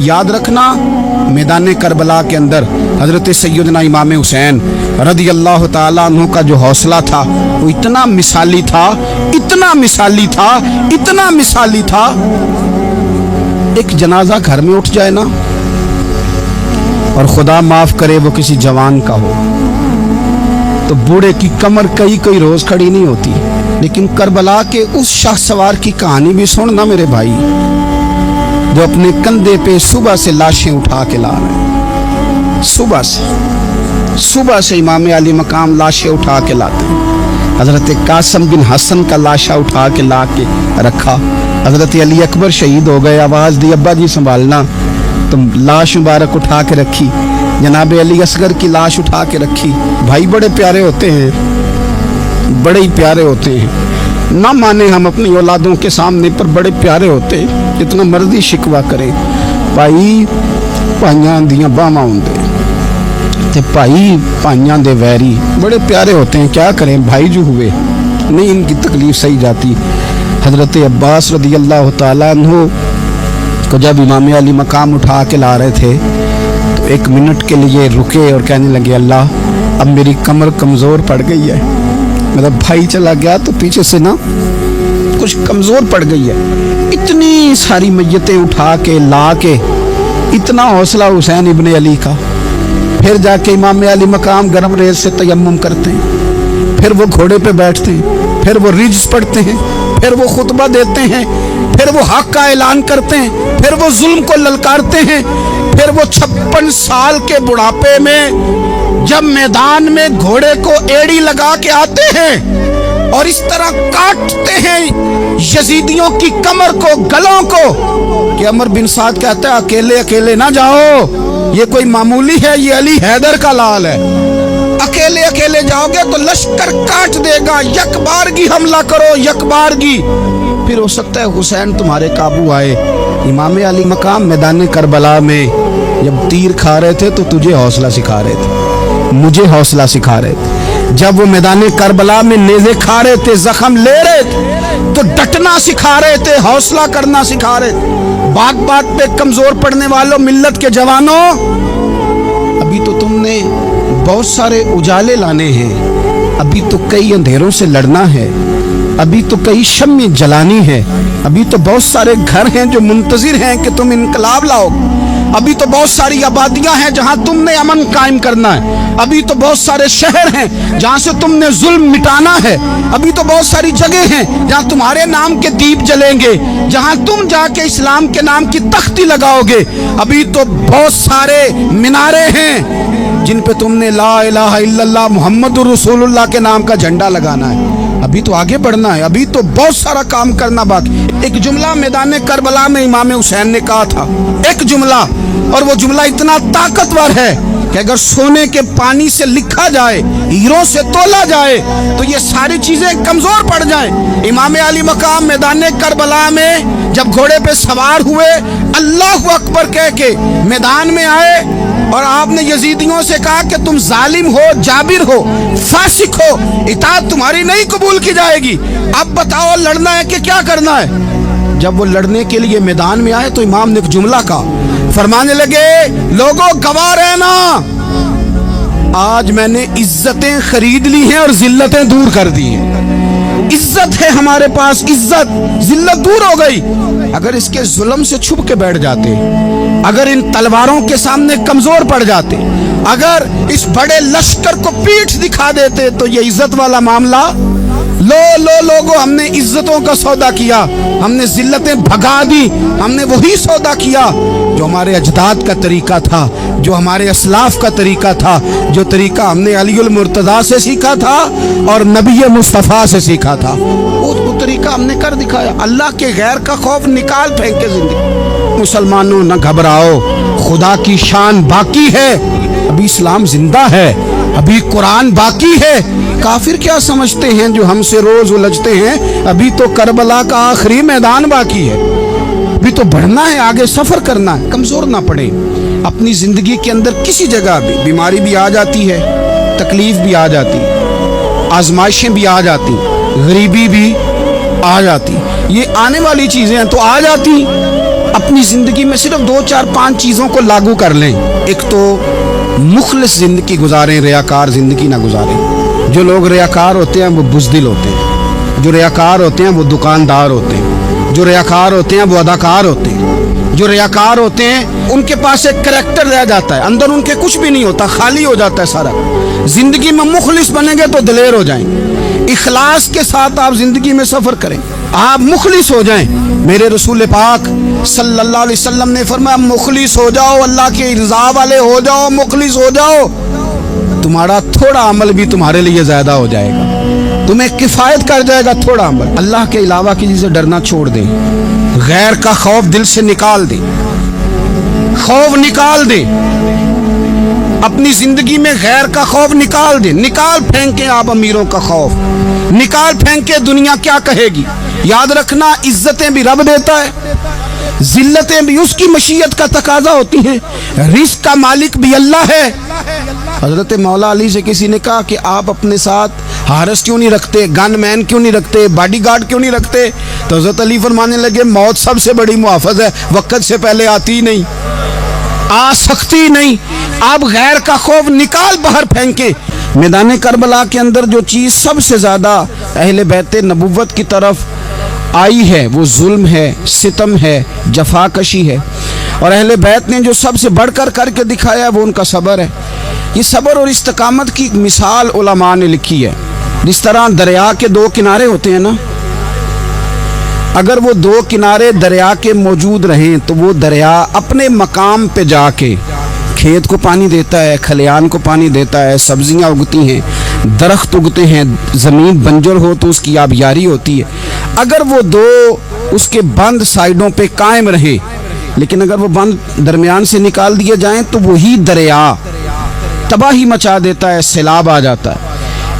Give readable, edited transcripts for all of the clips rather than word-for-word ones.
याद रखना, मैदान करबला के अंदर हज़रत सैयदना इमाम हुसैन रज़ी अल्लाह ताला अन्हु का जो हौसला था वो इतना मिसाली था, इतना मिसाली था, इतना मिसाली था। एक जनाजा घर में उठ जाए ना, और खुदा माफ करे वो किसी जवान का हो, तो बूढ़े की कमर कई कई रोज खड़ी नहीं होती। लेकिन करबला के उस शाह सवार की कहानी भी सुनना मेरे भाई, जो अपने कंधे पे सुबह से लाशें उठा के ला रहे हैं। सुबह से इमाम अली मकाम लाशें उठा के लाते हैं। हजरत कासिम बिन हसन का लाशा उठा के ला के रखा। हजरत अली अकबर शहीद हो गए, आवाज दी अब्बा जी संभालना, तो लाश मुबारक उठा के रखी। जनाब अली असगर की लाश उठा के रखी। भाई बड़े प्यारे होते हैं, बड़े ही प्यारे होते हैं। ना माने हम अपनी औलादों के सामने, पर बड़े प्यारे होते हैं, जितना मर्जी शिकवा करें। भाई भाइयां दियां बावां हुंदे ते भाई भाइयां दे वैरी बड़े प्यारे होते हैं। क्या करें, भाई जो हुए नहीं इनकी तकलीफ सही जाती। हजरत अब्बास रज़ी अल्लाह ताला अन्हु को जब इमाम अली मकाम उठा के ला रहे थे तो एक मिनट के लिए रुके और कहने लगे, अल्लाह अब मेरी कमर कमज़ोर पड़ गई है। मतलब भाई चला गया तो पीछे से ना कुछ कमज़ोर पड़ गई है। इतनी सारी मैयतें उठा के ला के, इतना हौसला हुसैन इब्ने अली का। फिर जाके इमाम अली मकाम गरम रेत से तयम्मुम करते हैं, फिर वो घोड़े पे बैठते हैं, फिर वो रिज पढ़ते हैं, फिर वो खुतबा देते हैं, फिर वो हक का ऐलान करते हैं, फिर वो जुल्म को ललकारते हैं, फिर वो 56 साल के बुढ़ापे में जब मैदान में घोड़े को एड़ी लगा के आते हैं और इस तरह काटते हैं यजीदियों की कमर को, गलों को, कि अमर बिन साद कहता है अकेले अकेले ना जाओ, ये कोई मामूली है, ये अली हैदर का लाल है। अकेले अकेले जाओगे तो लश्कर काट देगा, यकबारगी हमला करो, यकबारगी। फिर हो सकता है हुसैन तुम्हारे काबू आए। इमाम अली मकाम मैदान करबला में जब तीर खा रहे थे तो तुझे हौसला सिखा रहे थे, मुझे हौसला सिखा रहे थे। जब वो मैदान करबला में नेज़े खा रहे थे, जख्म ले रहे थे, तो डटना सिखा रहे थे, हौसला करना सिखा रहे थे। बात बात पे कमजोर पड़ने वालों, मिल्लत के जवानों, अभी तो तुमने बहुत सारे उजाले लाने हैं, अभी तो कई अंधेरों से लड़ना है, अभी तो कई शम्में जलानी है, अभी तो बहुत सारे घर हैं जो मुंतजिर हैं कि तुम इनकलाब लाओ, अभी तो बहुत सारी आबादियां हैं जहां तुमने अमन कायम करना है, अभी तो बहुत सारे शहर हैं जहां से तुमने जुल्म मिटाना है, अभी तो बहुत सारी जगह हैं जहां तुम्हारे नाम के दीप जलेंगे, जहां तुम जाके इस्लाम के नाम की तख्ती लगाओगे, अभी तो बहुत सारे मीनारे हैं जिन पे तुमने ला इलाहा इल्लल्लाह मुहम्मदुर रसूलुल्लाह के नाम का झंडा लगाना है। अभी तो आगे बढ़ना है, अभी तो बहुत सारा काम करना बाकी। एक जुमला मैदान करबला में इमाम हुसैन ने कहा था, एक जुमला, और वो जुमला इतना ताकतवर है कि अगर सोने के पानी से लिखा जाए, हीरों से तोला जाए, तो ये सारी चीजें कमजोर पड़ जाएं। इमाम अली मकाम मैदान करबला में जब घोड़े पे सवार हुए, अल्लाहु अकबर कह के मैदान में आए और आपने यजीदियों से कहा कि तुम जालिम हो, जाबिर हो, फासिक हो, इताअत तुम्हारी नहीं कबूल की जाएगी। अब बताओ लड़ना है कि क्या करना है। जब वो लड़ने के लिए मैदान में आए तो इमाम ने एक जुमला कहा, फरमाने लगे, लोगों गवाह रहना, आज मैंने इज्जतें खरीद ली हैं और जिल्लतें दूर कर दी हैं। इज्जत है हमारे पास, इज्जत, जिल्लत दूर हो गई। अगर इसके जुल्म से छुप के बैठ जाते, अगर इन तलवारों के सामने कमजोर पड़ जाते, अगर इस बड़े लश्कर को पीठ दिखा देते, तो ये इज्जत वाला मामला, लोगों हमने इज्जतों का सौदा किया, हमने जिल्लतें भगा दी, हमने वही सौदा किया जो हमारे अजदाद का तरीका था, जो हमारे असलाफ का तरीका था, जो तरीका हमने अलीउल मुर्तज़ा से सीखा था और नबी मुस्तफ़ा से सीखा था, वो तरीका हमने कर दिखाया। अल्लाह के गैर का खौफ निकाल फेंके जिंदगी। मुसलमानों न घबराओ, खुदा की शान बाकी है, अभी इस्लाम जिंदा है, अभी कुरान बाकी है। काफिर क्या समझते हैं जो हमसे रोज उलझते हैं, अभी तो करबला का आखिरी मैदान बाकी है, अभी तो बढ़ना है, आगे सफर करना है, कमजोर ना पड़े। अपनी जिंदगी के अंदर किसी जगह भी बीमारी भी आ जाती है, तकलीफ भी आ जाती, आजमाइशें भी आ जाती, गरीबी भी आ जाती, ये आने वाली चीजें हैं तो आ जाती, अपनी ज़िंदगी में सिर्फ 2 4 5 चीज़ों को लागू कर लें। एक तो मुखलिस ज़िंदगी गुजारें, रियाकार ज़िंदगी ना गुजारें। जो लोग रियाकार होते हैं वो बुज़दिल होते हैं, जो रियाकार होते हैं वो दुकानदार होते हैं, जो रियाकार होते हैं वो अदाकार होते हैं, जो रियाकार होते हैं उनके पास एक करैक्टर रह जाता है, अंदर उनके कुछ भी नहीं होता, खाली हो जाता है सारा। ज़िंदगी में मुखलिस बनेंगे तो दिलेर हो जाएंगे। इखलास के साथ आप ज़िंदगी में सफ़र करें, आप मुखलिस हो जाएं। मेरे रसूल पाक सल्लल्लाहु अलैहि वसल्लम ने फरमाया, मुखलिस हो जाओ, अल्लाह के रज़ा वाले हो जाओ, मुखलिस हो जाओ, तुम्हारा थोड़ा अमल भी तुम्हारे लिए ज़्यादा हो जाएगा, तुम्हें किफ़ायत कर जाएगा थोड़ा अमल। अल्लाह के अलावा किसी से डरना छोड़ दें, गैर का खौफ दिल से निकाल दें, खौफ निकाल दें, अपनी ज़िंदगी में गैर का खौफ निकाल दें। निकाल फेंके आप अमीरों का खौफ, निकाल फेंके दुनिया क्या कहेगी। याद रखना, इज्जतें भी रब देता है, जिल्लतें भी उसकी मशीयत का तकाजा होती हैं, रिस्क का मालिक भी अल्लाह है। हजरत मौला अली से किसी ने कहा कि आप अपने साथ हारस क्यों नहीं रखते, गन मैन क्यों नहीं रखते, बॉडीगार्ड क्यों नहीं रखते? तो हजरत अली फरमाने लगे, मौत सबसे बड़ी मुहाफ़िज़ है, वक़्त से पहले आती ही नहीं, आ सकती नहीं। आप गैर का खौफ निकाल बाहर फेंके। मैदान करबला के अंदर जो चीज़ सबसे ज़्यादा अहले बैत नबुव्वत की तरफ आई है वो जुल्म है, सितम है, जफाकशी है। और अहले बैत ने जो सबसे बढ़कर करके दिखाया वो उनका सब्र है। ये सब्र और इस्तकामत की मिसाल उलमा ने लिखी है। जिस तरह दरिया के 2 किनारे होते हैं ना, अगर वो 2 किनारे दरिया के मौजूद रहें तो वो दरिया अपने मकाम पे जाके खेत को पानी देता है, खलियान को पानी देता है, सब्जियां उगती हैं, दरख्त उगते हैं, ज़मीन बंजर हो तो उसकी आबियारी होती है। अगर वो 2 उसके बंद साइडों पे कायम रहे, लेकिन अगर वो बंद दरमियान से निकाल दिए जाएं तो वही दरिया तबाही मचा देता है, सैलाब आ जाता है।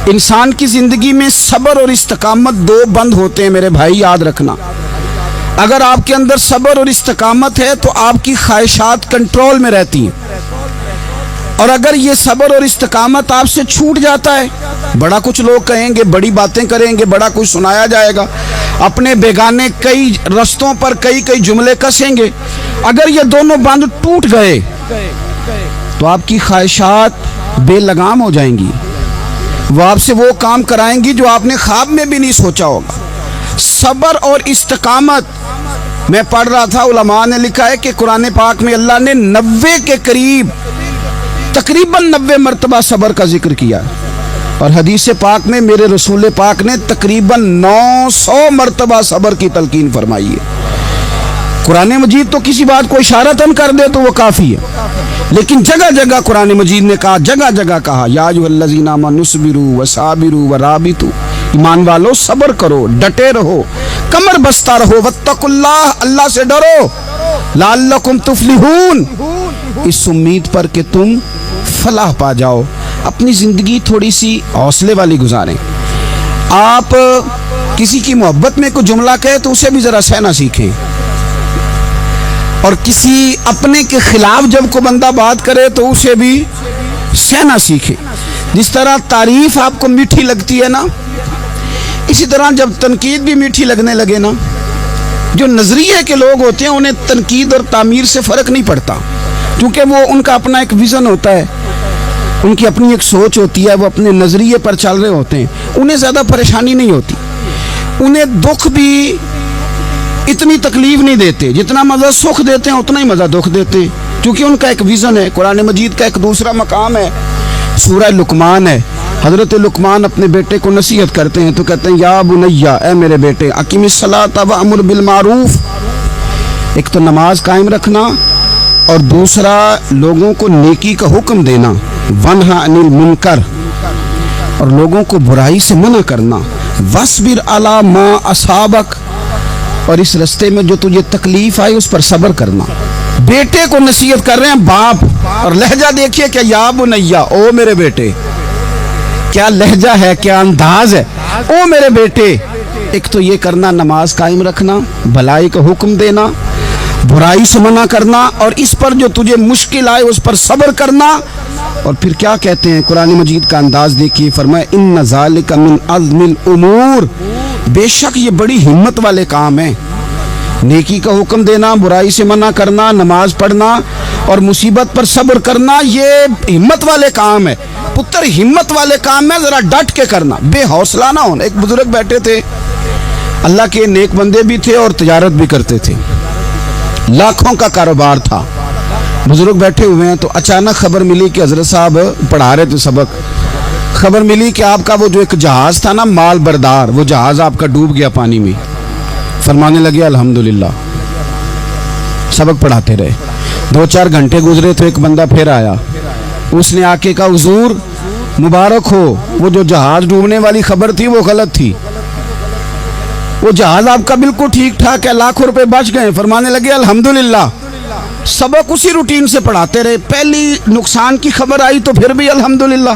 इंसान की ज़िंदगी में सब्र और इस्तकामत 2 बंद होते हैं मेरे भाई, याद रखना। अगर आपके अंदर सब्र और इस्तकामत है तो आपकी ख्वाहिशात कंट्रोल में रहती हैं, और अगर ये सब्र और इस्तकामत आपसे छूट जाता है, बड़ा कुछ लोग कहेंगे, बड़ी बातें करेंगे, बड़ा कुछ सुनाया जाएगा, अपने बेगाने कई रस्तों पर कई कई जुमले कसेंगे। अगर ये दोनों बंद टूट गए तो आपकी ख्वाहिशात बेलगाम हो जाएंगी, वो आपसे वो काम कराएंगी जो आपने ख्वाब में भी नहीं सोचा होगा। सब्र और इस्तकामत, मैं पढ़ रहा था, उलमा ने लिखा है कि कुरान पाक में अल्लाह ने 90 के करीब, तकरीबन 90 मरतबा सब्र का जिक्र किया, और हदीस पाक में मेरे रसूल पाक ने तकरीबन 900 मरतबा सब्र की तलकीन फरमाई है। कुरान मजीद तो किसी बात को इशारतन कर दे तो वो काफ़ी है, लेकिन जगह जगह कुरान मजीद ने कहा, जगह जगह कहा, या अय्युहल्लज़ीना आमनू इस्बिरू वसाबिरू वराबितू, ईमान वालों सब्र करो, डटे रहो, कमर बस्ता रहो, वत्तकुल्लाह, अल्लाह से डरो, लअल्लकुम तुफ्लिहून, इस उम्मीद पर कि तुम फलाह पा जाओ। अपनी ज़िंदगी थोड़ी सी हौसले वाली गुजारें। आप किसी की मोहब्बत में कोई जुमला कहे तो उसे भी ज़रा सहना सीखें, और किसी अपने के खिलाफ जब को बंदा बात करे तो उसे भी सहना सीखे। जिस तरह तारीफ आपको मीठी लगती है ना, इसी तरह जब तनकीद भी मीठी लगने लगे ना, जो नजरिए के लोग होते हैं उन्हें तनकीद और तामीर से फ़र्क नहीं पड़ता, क्योंकि वो उनका अपना एक विज़न होता है, उनकी अपनी एक सोच होती है, वो अपने नजरिए पर चल रहे होते हैं, उन्हें ज़्यादा परेशानी नहीं होती। उन्हें दुख भी इतनी तकलीफ नहीं देते, जितना मज़ा सुख देते हैं उतना ही मज़ा दुख देते हैं, क्योंकि उनका एक विज़न है। कुरान मजीद का एक दूसरा मकाम है, सूरह लुकमान है। हज़रत लुकमान अपने बेटे को नसीहत करते हैं तो कहते हैं, या बुनैया, ए मेरे बेटे, अकीमिस्सलात व अम्र बिल मारूफ, एक तो नमाज कायम रखना, और दूसरा लोगों को नेकी का हुक्म देना, वन्हा अनिल मुनकर, और लोगों को बुराई से मना करना, वस्बिर अला मा असाबक, और इस रास्ते में जो तुझे तकलीफ आई उस पर सब्र करना। बेटे को नसीहत कर रहे हैं बाप, और लहजा देखिए क्या, या बुनैया, ओ मेरे बेटे, क्या लहजा है, क्या अंदाज है, ओ मेरे बेटे। एक तो ये करना, नमाज कायम रखना, भलाई का हुक्म देना, बुराई से मना करना, और इस पर जो तुझे मुश्किल आए उस पर सब्र करना। और फिर क्या कहते हैं, कुरान मजीद का अंदाज देखिए, फरमाया इन्न ज़ालिका मिन अज़्मिल उमूर, बेशक ये बड़ी हिम्मत वाले काम हैं। नेकी का हुक्म देना, बुराई से मना करना, नमाज पढ़ना और मुसीबत पर सब्र करना, ये हिम्मत वाले काम है पुत्र, हिम्मत वाले काम है। जरा डट के करना, बेहौसला ना होना। एक बुजुर्ग बैठे थे, अल्लाह के नेक बंदे भी थे और तिजारत भी करते थे, लाखों का कारोबार था। बुजुर्ग बैठे हुए हैं तो अचानक खबर मिली कि हजरत साहब पढ़ा रहे थे सबक, खबर मिली कि आपका वो जो एक जहाज था ना, माल बरदार, वो जहाज आपका डूब गया पानी में। फरमाने लगे अल्हम्दुलिल्लाह। सबक पढ़ाते रहे, 2-4 घंटे गुजरे तो एक बंदा फिर आया, उसने आके कहा हुजूर मुबारक हो, वो जो जहाज डूबने वाली खबर थी वो गलत थी, वो जहाज आपका बिल्कुल ठीक ठाक है, लाखों रुपए बच गए। फरमाने लगे अल्हम्दुलिल्लाह। सबक उसी रूटीन से पढ़ाते रहे। पहली नुकसान की खबर आई तो फिर भी अल्हम्दुलिल्लाह,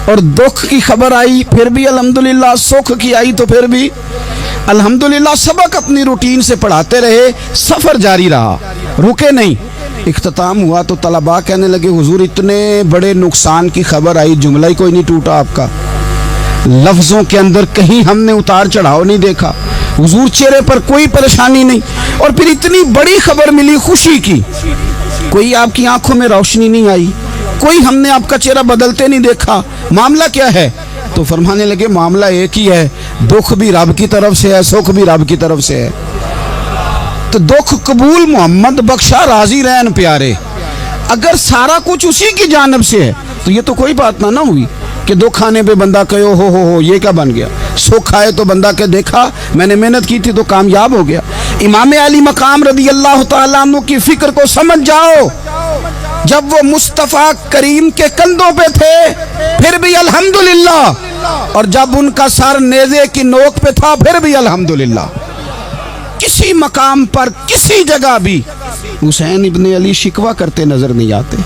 और दुख की खबर आई फिर भी अल्हम्दुलिल्लाह, सुख की आई तो फिर भी अल्हम्दुलिल्लाह। सबक अपनी रूटीन से पढ़ाते रहे, सफर जारी रहा, रुके नहीं। इख्तिताम हुआ तो तलबा कहने लगे हुजूर इतने बड़े नुकसान की खबर आई, जुमला ही कोई नहीं टूटा आपका, लफ्जों के अंदर कहीं हमने उतार चढ़ाव नहीं देखा, हुजूर चेहरे पर कोई परेशानी नहीं, और फिर इतनी बड़ी खबर मिली खुशी की, कोई आपकी आंखों में रोशनी नहीं आई, कोई हमने आपका चेहरा बदलते नहीं देखा, मामला क्या है? तो फरमाने लगे मामला एक ही है, दुख भी रब की तरफ से है, सुख भी रब की तरफ से है। तो दुख कबूल मोहम्मद बख्शा राजी रहन प्यारे, अगर सारा कुछ उसी की जानिब से है तो ये तो कोई बात ना हुई कि दुख आने पे बंदा कहो हो ये क्या बन गया, सुख आए तो बंदा के देखा मैंने मेहनत की थी तो कामयाब हो गया। इमाम अली मकाम रदी अल्लाह तआला अन्हु की फिक्र को समझ जाओ, जब वो मुस्तफ़ा करीम के कंधों पे थे फिर भी अल्हम्दुलिल्लाह, और जब उनका सर नेज़े की नोक पे था फिर भी अल्हम्दुलिल्लाह। किसी मकाम पर किसी जगह भी हुसैन इब्ने अली शिकवा करते नजर नहीं आते।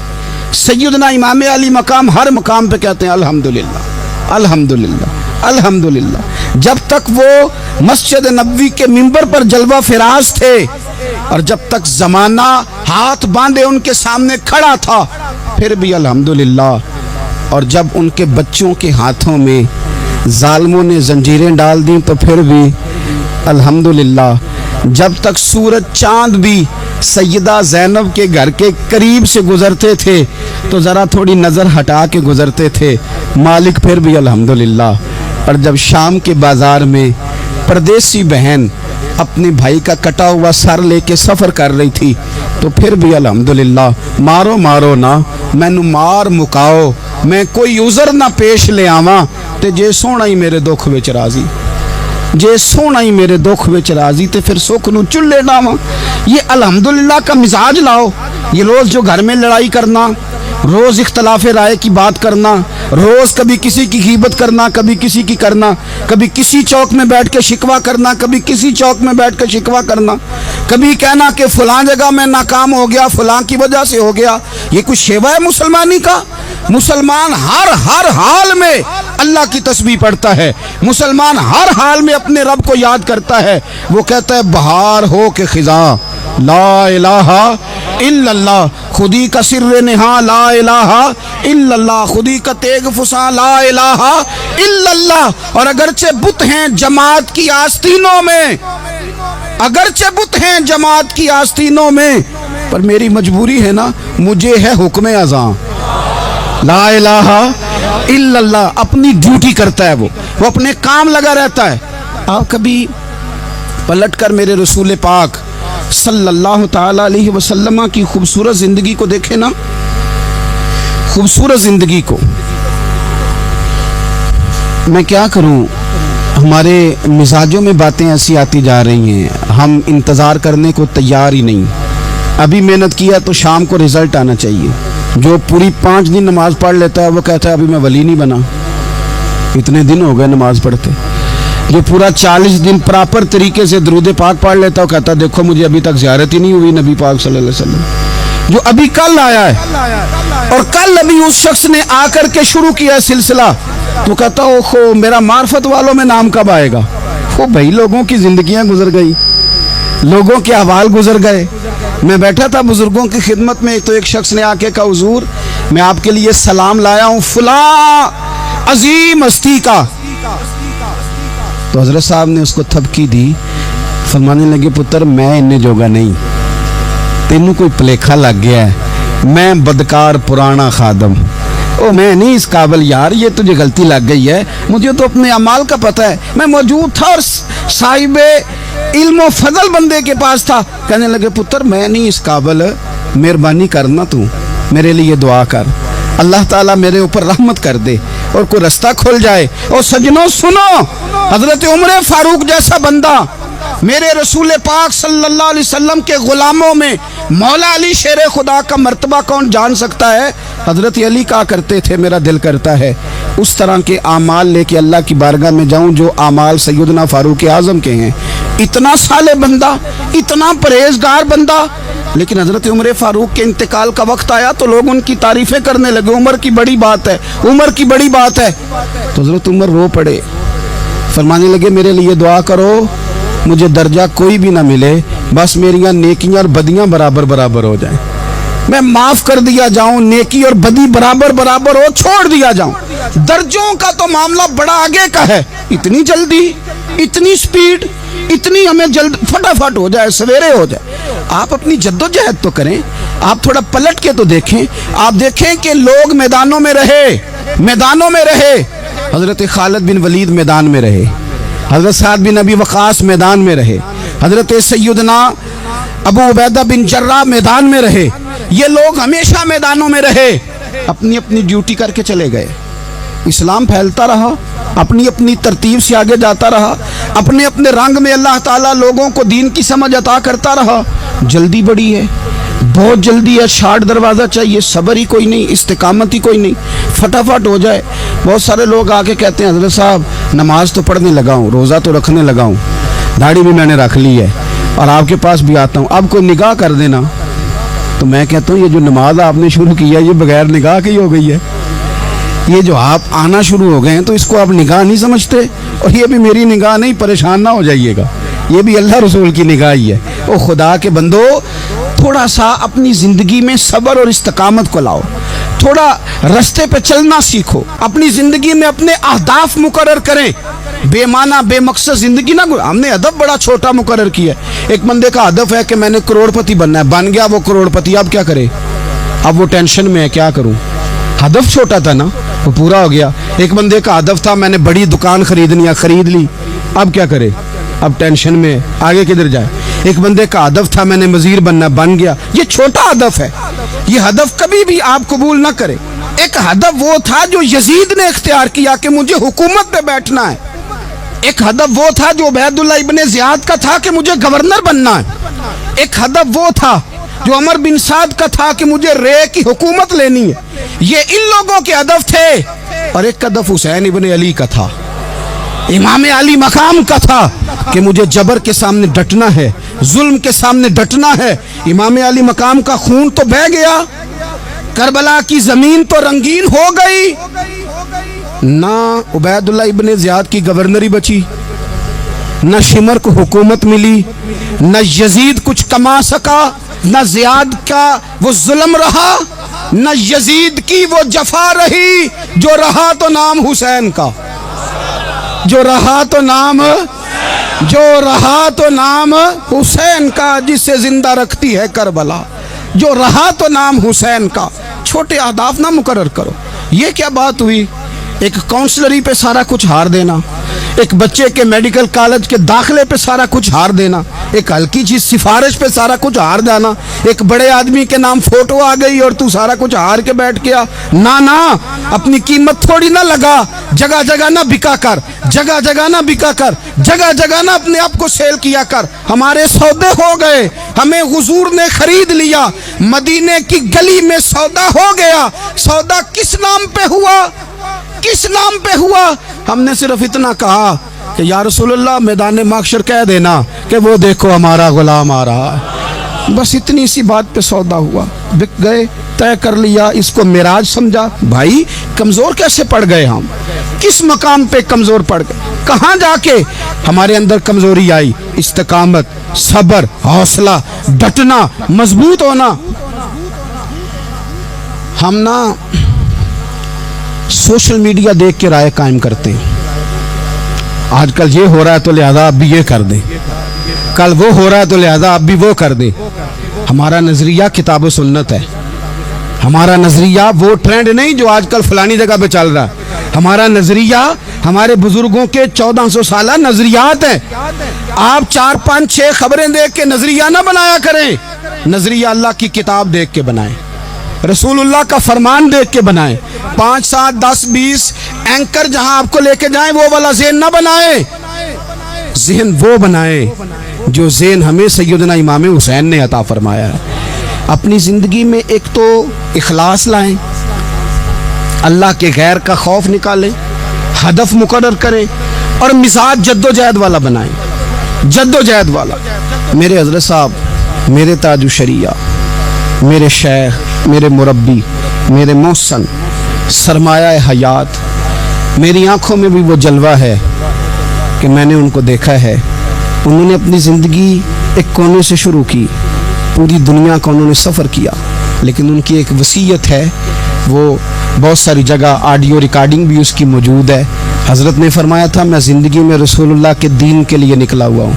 सैयदना इमाम अली मकाम हर मकाम पे कहते हैं अल्हम्दुलिल्लाह अल्हम्दुलिल्लाह अल्हम्दुलिल्लाह। जब तक वो मस्जिद नबवी के मिंबर पर जलवा फिराज थे और जब तक जमाना हाथ बांधे उनके सामने खड़ा था फिर भी अल्हम्दुलिल्लाह, और जब उनके बच्चों के हाथों में जालिमों ने जंजीरें डाल दी तो फिर भी अल्हम्दुलिल्लाह। जब तक सूरज चांद भी सैयदा ज़ैनब के घर के करीब से गुजरते थे तो ज़रा थोड़ी नज़र हटा के गुजरते थे, मालिक फिर भी अल्हम्दुलिल्लाह। और जब शाम के बाज़ार में परदेसी बहन अपने भाई का कटा हुआ सर लेके सफ़र कर रही थी तो फिर भी अल्हम्दुलिल्लाह। मारो मारो ना मैनू मार मुकाओ, मैं कोई उज़र ना पेश ले आवां, ते जे सोना ही मेरे दुख विच राजी, जे सोना ही मेरे दुख विच राजी ते फिर सुख नू चुल्ले डावां। ये अल्हम्दुलिल्लाह का मिजाज लाओ। ये रोज़ जो घर में लड़ाई करना, रोज़ इख्तलाफ राय की बात करना, रोज़ कभी किसी की गीबत करना, कभी किसी की करना, कभी किसी चौक में बैठ के शिकवा करना, कभी किसी चौक में बैठ के शिकवा करना, कभी कहना कि फलां जगह में नाकाम हो गया, फलां की वजह से हो गया, ये कुछ शेवा है मुसलमानी का? मुसलमान हर हाल में अल्लाह की तस्बीह पढ़ता है, मुसलमान हर हाल में अपने रब को याद करता है। वो कहता है बहार हो के खिजा ला इलाहा इल्लल्लाह, खुदी का सिर्र निहा ला इलाहा इल्लल्लाह, खुदी का तेग फुसा ला इलाहा इल्लल्लाह। और अगरचे बुत हैं जमात की आस्तीनों में, अगरचे बुत हैं जमात की आस्तीनों में, पर मेरी मजबूरी है ना, मुझे है हुक्म अज़ां ला इलाहा इल्लल्लाह। अपनी ड्यूटी करता है वो अपने काम लगा रहता है। आप कभी पलट कर मेरे रसूल पाक सल्लल्लाहु ताला अलैहि वसल्लम की खूबसूरत ज़िंदगी को देखें ना, खूबसूरत ज़िंदगी को। मैं क्या करूं, हमारे मिजाजों में बातें ऐसी आती जा रही हैं, हम इंतज़ार करने को तैयार ही नहीं। अभी मेहनत किया तो शाम को रिज़ल्ट आना चाहिए। जो पूरी 5 दिन नमाज पढ़ लेता है वो कहता है अभी मैं वली नहीं बना, इतने दिन हो गए नमाज पढ़ते। जो पूरा 40 दिन प्रॉपर तरीके से दरूद पाक पढ़ लेता है वो कहता है देखो मुझे अभी तक ज़ियारत ही नहीं हुई नबी पाक सल्लल्लाहु अलैहि वसल्लम। जो अभी कल आया है और कल अभी उस शख्स ने आकर के शुरू किया सिलसिला तो कहता ओहो मेरा मार्फत वालों में नाम कब आएगा। वो भाई लोगों की जिंदगियां गुजर गई, लोगों के अहवाल गुजर गए। मैं बैठा था बुजुर्गों की खिदमत में तो एक शख्स ने आके कहा हुजूर मैं आपके लिए सलाम लाया हूँ फला अजीम हस्ती का। तो हजरत साहब ने उसको थपकी दी, फरमाने लगे पुत्र मैं इन्ने जोगा नहीं, तेनू कोई भुलेखा लग गया है, मैं बदकार पुराना खादम, ओ मैं नहीं इस काबिल यार, ये तुझे गलती लग गई है, मुझे तो अपने अमाल का पता है, मैं मौजूद था और साहिबे इल्म फजल बंदे के पास था। कहने लगे पुत्र मैं नहीं इस काबिल, मेहरबानी करना तू मेरे लिए दुआ कर, अल्लाह ताला मेरे ऊपर रहमत कर दे और कोई रास्ता खुल जाए। और सजनों सुनो, हजरत उमर फारूक जैसा बंदा, मेरे रसूल पाक सल्लल्लाहु अलैहि वसल्लम के गुलामों में मौला अली शेर खुदा का मर्तबा कौन जान सकता है? हजरत अली कहा करते थे मेरा दिल करता है उस तरह के आमाल लेके अल्लाह की बारगाह में जाऊं जो आमाल सैयदना फारूक आजम के हैं। इतना साले बंदा, इतना परहेजगार बंदा, लेकिन हजरत उमर फारूक के इंतकाल का वक्त आया तो लोग उनकी तारीफें करने लगे, उमर की बड़ी बात है, उमर की बड़ी बात है। तो हजरत उमर रो पड़े, फरमाने लगे मेरे लिए दुआ करो, मुझे दर्जा कोई भी ना मिले, बस मेरियां नेकियां और बदियां बराबर बराबर हो जाएं, मैं माफ कर दिया जाऊं, नेकी और बदी बराबर बराबर हो, छोड़ दिया जाऊं। दर्जों का तो मामला बड़ा आगे का है, इतनी जल्दी, इतनी स्पीड, इतनी हमें जल्द फटाफट हो जाए, सवेरे हो जाए। आप अपनी जद्दोजहद तो करें, आप थोड़ा पलट के तो देखें, आप देखें कि लोग मैदानों में रहे, मैदानों में रहे, हजरत खालिद बिन वलीद मैदान में रहे, हजरत साद बिन अबी वकास मैदान में रहे, हजरत सैयदना अबू उबैदा बिन जर्राह मैदान में रहे, ये लोग हमेशा मैदानों में रहे, अपनी अपनी ड्यूटी करके चले गए। इस्लाम फैलता रहा, अपनी अपनी तरतीब से आगे जाता रहा, अपने अपने रंग में अल्लाह ताला लोगों को दीन की समझ अता करता रहा। जल्दी बड़ी है, बहुत जल्दी है, शार्ट दरवाज़ा चाहिए, सब्र ही कोई नहीं, इस्तिकामत ही कोई नहीं, फटाफट हो जाए। बहुत सारे लोग आके कहते हैं हज़रत साहब नमाज तो पढ़ने लगा हूँ, रोज़ा तो रखने लगा हूँ, दाढ़ी भी मैंने रख ली है और आपके पास भी आता हूँ, अब कोई निगाह कर देना। तो मैं कहता हूँ ये जो नमाज आपने शुरू की है ये बगैर निगाह की हो गई है, ये जो आप आना शुरू हो गए हैं तो इसको आप निगाह नहीं समझते, और ये भी मेरी निगाह नहीं, परेशान ना हो जाइएगा, ये भी अल्लाह रसूल की निगाह ही है। ओ खुदा के बंदो, थोड़ा सा अपनी ज़िंदगी में सब्र और इस्तिकामत को लाओ, थोड़ा रास्ते पे चलना सीखो, अपनी ज़िंदगी में अपने अहदाफ मुकर्रर करें, बेमाना बेमकसद ज़िंदगी ना। हमने हदफ बड़ा छोटा मुकर्रर किया, एक बंदे का हदफ है कि मैंने करोड़पति बनना है, बन गया वो करोड़पति, अब क्या करे, अब वो टेंशन में है क्या करूं, हदफ छोटा था ना, वो पूरा हो गया। एक बंदे का हदफ था मैंने बड़ी दुकान खरीदनी है, खरीद ली, अब क्या करे, अब टेंशन में, आगे किधर जाए। एक बंदे का हदफ था मैंने वजीर बनना, बन गया, ये छोटा हदफ है, ये हदफ कभी भी आप कबूल ना करें। एक हदफ वो था जो यजीद ने इख्तियार किया कि मुझे हुकूमत पे बैठना है, एक हदफ वो था जो उबैदुल्लाह इब्ने ज़ियाद का था कि मुझे गवर्नर बनना है, एक हदफ वो था जो अमर बिन साद का था कि मुझे रे की हुकूमत लेनी है, ये इन लोगों के हदफ थे। और एक हदफ हुसैन इब्ने अली का था, इमाम अली मकाम का था कि मुझे जबर के सामने डटना है, जुल्म के सामने डटना है। इमाम अली मकाम का खून तो बह गया, करबला की जमीन तो रंगीन हो गई, ना उबैदुल्लाह इब्ने ज़ियाद की गवर्नरी बची, न शिमर को हुकूमत मिली, न यजीद कुछ कमा सका, न ज़ियाद का वो जुल्म रहा, न यजीद की वो जफा रही, जो रहा तो नाम हुसैन का, जो रहा तो नाम, जो रहा तो नाम हुसैन का, जिसे जिंदा रखती है करबला, जो रहा तो नाम हुसैन का। छोटे अहदाफ ना मुकर्रर करो। ये क्या बात हुई, एक काउंसलरी पे सारा कुछ हार देना, एक बच्चे के मेडिकल कॉलेज के दाखिले पे सारा कुछ हार देना, एक हल्की चीज सिफारिश पे सारा कुछ हार जाना, एक बड़े आदमी के नाम फोटो आ गई और तू सारा कुछ हार के बैठ गया। ना ना, अपनी कीमत थोड़ी ना लगा, जगह जगह ना बिका कर, जगह जगह ना बिका कर, जगह जगह ना अपने आप को सेल किया कर। हमारे सौदे हो गए, हमें हुजूर ने खरीद लिया, मदीने की गली में सौदा हो गया। सौदा किस नाम पे हुआ, किस नाम पे हुआ? हमने सिर्फ इतना कहा कि या रसूलुल्लाह मैदान माशर कह देना कि वो देखो हमारा गुलाम आ रहा है, बस इतनी सी बात पे सौदा हुआ, बिक गए, तय कर लिया, इसको मिराज समझा। भाई कमजोर कैसे पड़ गए हम, किस मकाम पे कमजोर पड़ गए, कहाँ जाके हमारे अंदर कमजोरी आई? इस्तिकामत, सब्र, हौसला, डटना, मजबूत होना। हम ना सोशल मीडिया देख के राय कायम करते हैं, आजकल ये हो रहा है तो लिहाजा आप भी ये कर दें, कल वो हो रहा है तो लिहाजा अब भी वो कर दे। हमारा नजरिया किताब व सुन्नत है। हमारा नजरिया वो ट्रेंड नहीं जो आजकल फलानी जगह पे चल रहा है। हमारा नजरिया हमारे बुजुर्गों के 1400 साल नजरियात है। आप 4 5 6 खबरें देख के नजरिया ना बनाया करें। नजरिया अल्लाह की किताब देख के बनाएं, रसूलुल्लाह का फरमान देख के बनाएं। 5 7 10 20 एंकर जहां आपको लेके जाएं वो वाला ज़हन ना बनाए। ज़हन वो बनाए जो ज़हन हमें सैयदना इमाम हुसैन ने अता फरमाया है। अपनी ज़िंदगी में एक तो इखलास लाएं, अल्लाह के गैर का खौफ निकालें, हदफ मुकर्रर करें और मिजाज जद्दोजहद वाला बनाएं, जद्दोजहद वाला। मेरे हज़रत साहब, मेरे ताजु शरिया, मेरे शेख, मेरे मुरब्बी, मेरे मोहसन, सरमाया हयात, मेरी आंखों में भी वो जलवा है कि मैंने उनको देखा है। उन्होंने अपनी ज़िंदगी एक कोने से शुरू की, पूरी दुनिया का उन्होंने सफ़र किया, लेकिन उनकी एक वसीयत है, वो बहुत सारी जगह ऑडियो रिकॉर्डिंग भी उसकी मौजूद है। हज़रत ने फरमाया था, मैं ज़िंदगी में रसूलुल्लाह के दीन के लिए निकला हुआ हूँ।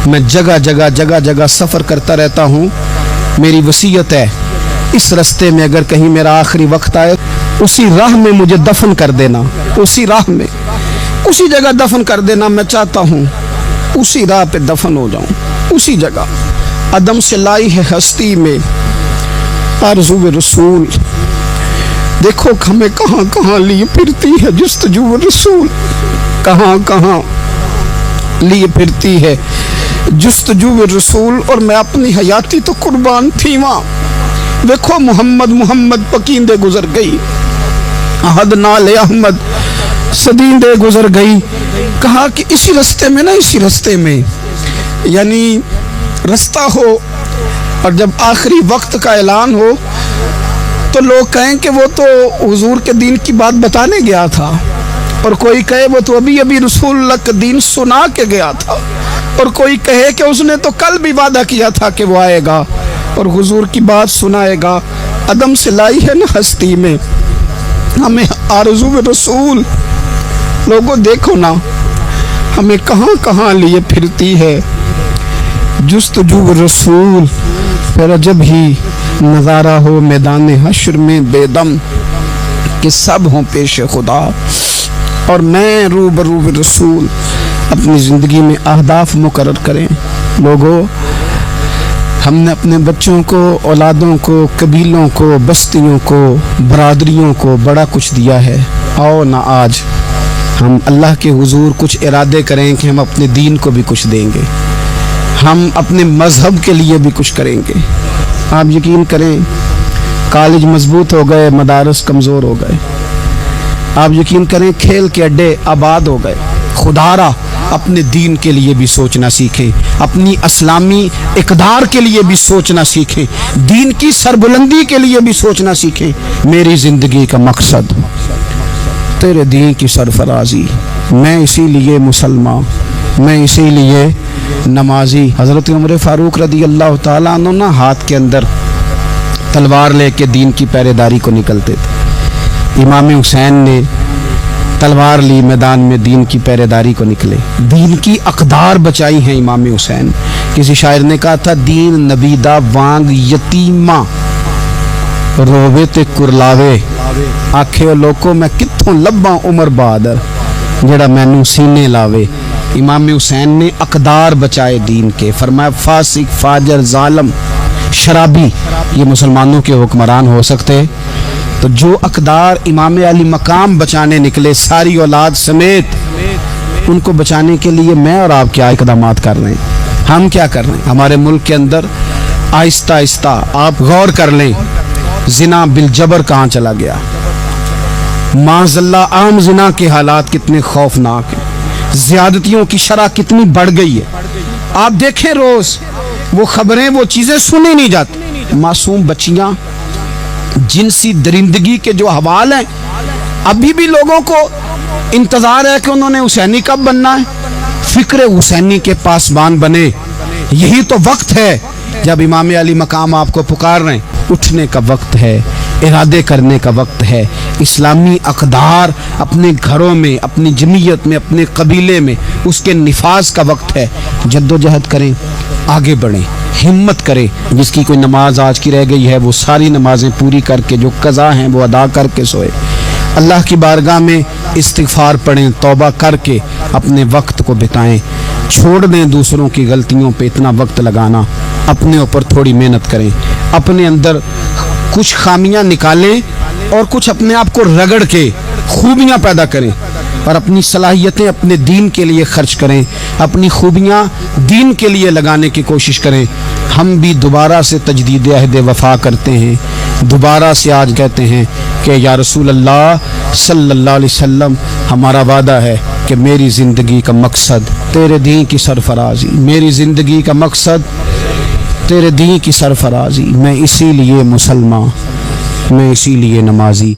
मैं जगह जगह सफ़र करता रहता हूँ। मेरी वसीयत है, इस रास्ते में अगर कहीं मेरा आखिरी वक्त आए, उसी राह में मुझे दफन कर देना, उसी राह में, उसी जगह दफन कर देना। मैं चाहता हूँ उसी राह पे दफन हो जाऊँ, उसी जगह। अदम से लाई है हस्ती में आरज़ू रसूल, देखो हमें कहाँ कहाँ लिए फिरती है जुस्तजू रसूल, कहाँ कहाँ लिए फिरती है जुस्तजू रसूल। और मैं अपनी हयाती तो कुर्बान थी वहाँ। देखो मोहम्मद मोहम्मद पकींदे गुजर गई, अहद नाले अहमद सदींदे गुजर गई। कहा कि इसी रास्ते में ना, इसी रास्ते में, यानी रास्ता हो और जब आखिरी वक्त का ऐलान हो तो लोग कहें कि वो तो हुजूर के दीन की बात बताने गया था, और कोई कहे वो तो अभी अभी रसूलुल्लाह का दीन सुना के गया था, और कोई कहे कि उसने तो कल भी वादा किया था कि वो आएगा और हुजूर की बात सुनाएगा। अदम से लाई है ना हस्ती में हमें आरज़ू रसूल। लोगों देखो ना, हमें कहाँ कहाँ लिए फिरती है जुस्तजू रसूल। फिर अजब ही नज़ारा हो मैदान हश्र में बेदम कि सब हों पेश खुदा और मैं रूबरू रसूल। अपनी ज़िंदगी में अहदाफ मुकर्रर करें। लोगों, हमने अपने बच्चों को, औलादों को, कबीलों को, बस्तियों को, बरादरियों को बड़ा कुछ दिया है। आओ ना आज हम अल्लाह के हुजूर कुछ इरादे करें कि हम अपने दीन को भी कुछ देंगे, हम अपने मज़हब के लिए भी कुछ करेंगे। आप यकीन करें, कॉलेज मजबूत हो गए, मदारस कमज़ोर हो गए। आप यकीन करें, खेल के अड्डे आबाद हो गए। खुदारा अपने दीन के लिए भी सोचना सीखें, अपनी इस्लामी इक़दार के लिए भी सोचना सीखें, दीन की सरबुलंदी के लिए भी सोचना सीखें। मेरी ज़िंदगी का मकसद तेरे दीन की सरफराजी, मैं इसीलिए मुसलमान, मैं इसीलिए नमाजी। हज़रत उमर फ़ारूक रदी अल्लाह ताला अन्हु ना हाथ के अंदर तलवार लेके दीन की पहरेदारी को निकलते थे। इमाम हुसैन ने तलवार ली, मैदान में दीन की पहरेदारी को निकले, दीन की अक़दार बचाई हैं इमाम हुसैन। किसी शायर ने कहा था, दीन नबीदा वांग यतीमा रोवे ते कुरलावे, आखे लोको मैं कित्थों लब्बा उमर बहादुर जेड़ा मैनू सीने लावे। इमाम हुसैन ने अक़दार बचाए दीन के। फरमाया, फासिक, फाजर, जालिम, शराबी ये मुसलमानों के हुक्मरान हो सकते, तो जो अक़दार इमाम अली मकाम बचाने निकले सारी औलाद समेत, उनको बचाने के लिए मैं और आप क्या इक़दामात कर रहे हैं, हम क्या कर रहे हैं। हमारे मुल्क के अंदर आहिस्ता आहिस्ता आप गौर कर लें, जिना बिल जबर कहाँ चला गया। माज़अल्लाह आम जिना के हालात कितने खौफनाक हैं, ज़्यादतियों की शरह कितनी बढ़ गई है। आप देखें रोज़ वो खबरें, वो चीज़ें सुनी नहीं जाती। मासूम बच्चियाँ, जिनसी दरिंदगी के जो हवाल हैं, अभी भी लोगों को इंतज़ार है कि उन्होंने हुसैनी कब बनना है, फ़िक्र हुसैनी के पासबान बने। यही तो वक्त है जब इमाम अली मकाम आपको पुकार रहे हैं। اٹھنے کا وقت ہے، ارادے کرنے کا وقت ہے، اسلامی اقدار اپنے گھروں میں، اپنی جمعیت میں، اپنے قبیلے میں اس کے نفاذ کا وقت ہے۔ جد و جہد کریں، آگے بڑھیں، ہمت کریں۔ جس کی کوئی نماز آج کی رہ گئی ہے وہ ساری نمازیں پوری کر کے، جو قضا ہیں وہ ادا کر کے سوئے۔ اللہ کی بارگاہ میں استغفار پڑھیں، توبہ کر کے اپنے وقت کو بتائیں، چھوڑ دیں دوسروں کی غلطیوں پہ اتنا وقت لگانا، اپنے اوپر تھوڑی محنت کریں، اپنے اندر کچھ خامیاں نکالیں اور کچھ اپنے آپ کو رگڑ کے خوبیاں پیدا کریں، اور اپنی صلاحیتیں اپنے دین کے لیے خرچ کریں، اپنی خوبیاں دین کے لیے لگانے کی کوشش کریں۔ ہم بھی دوبارہ سے تجدید عہد وفا کرتے ہیں، دوبارہ سے آج کہتے ہیں کہ یا رسول اللہ صلی اللہ علیہ وسلم، ہمارا وعدہ ہے کہ میری زندگی کا مقصد تیرے دین کی سرفرازی، میری زندگی کا مقصد تیرے دین کی سرفرازی، میں اسی لیے مسلمان، میں اسی لیے نمازی۔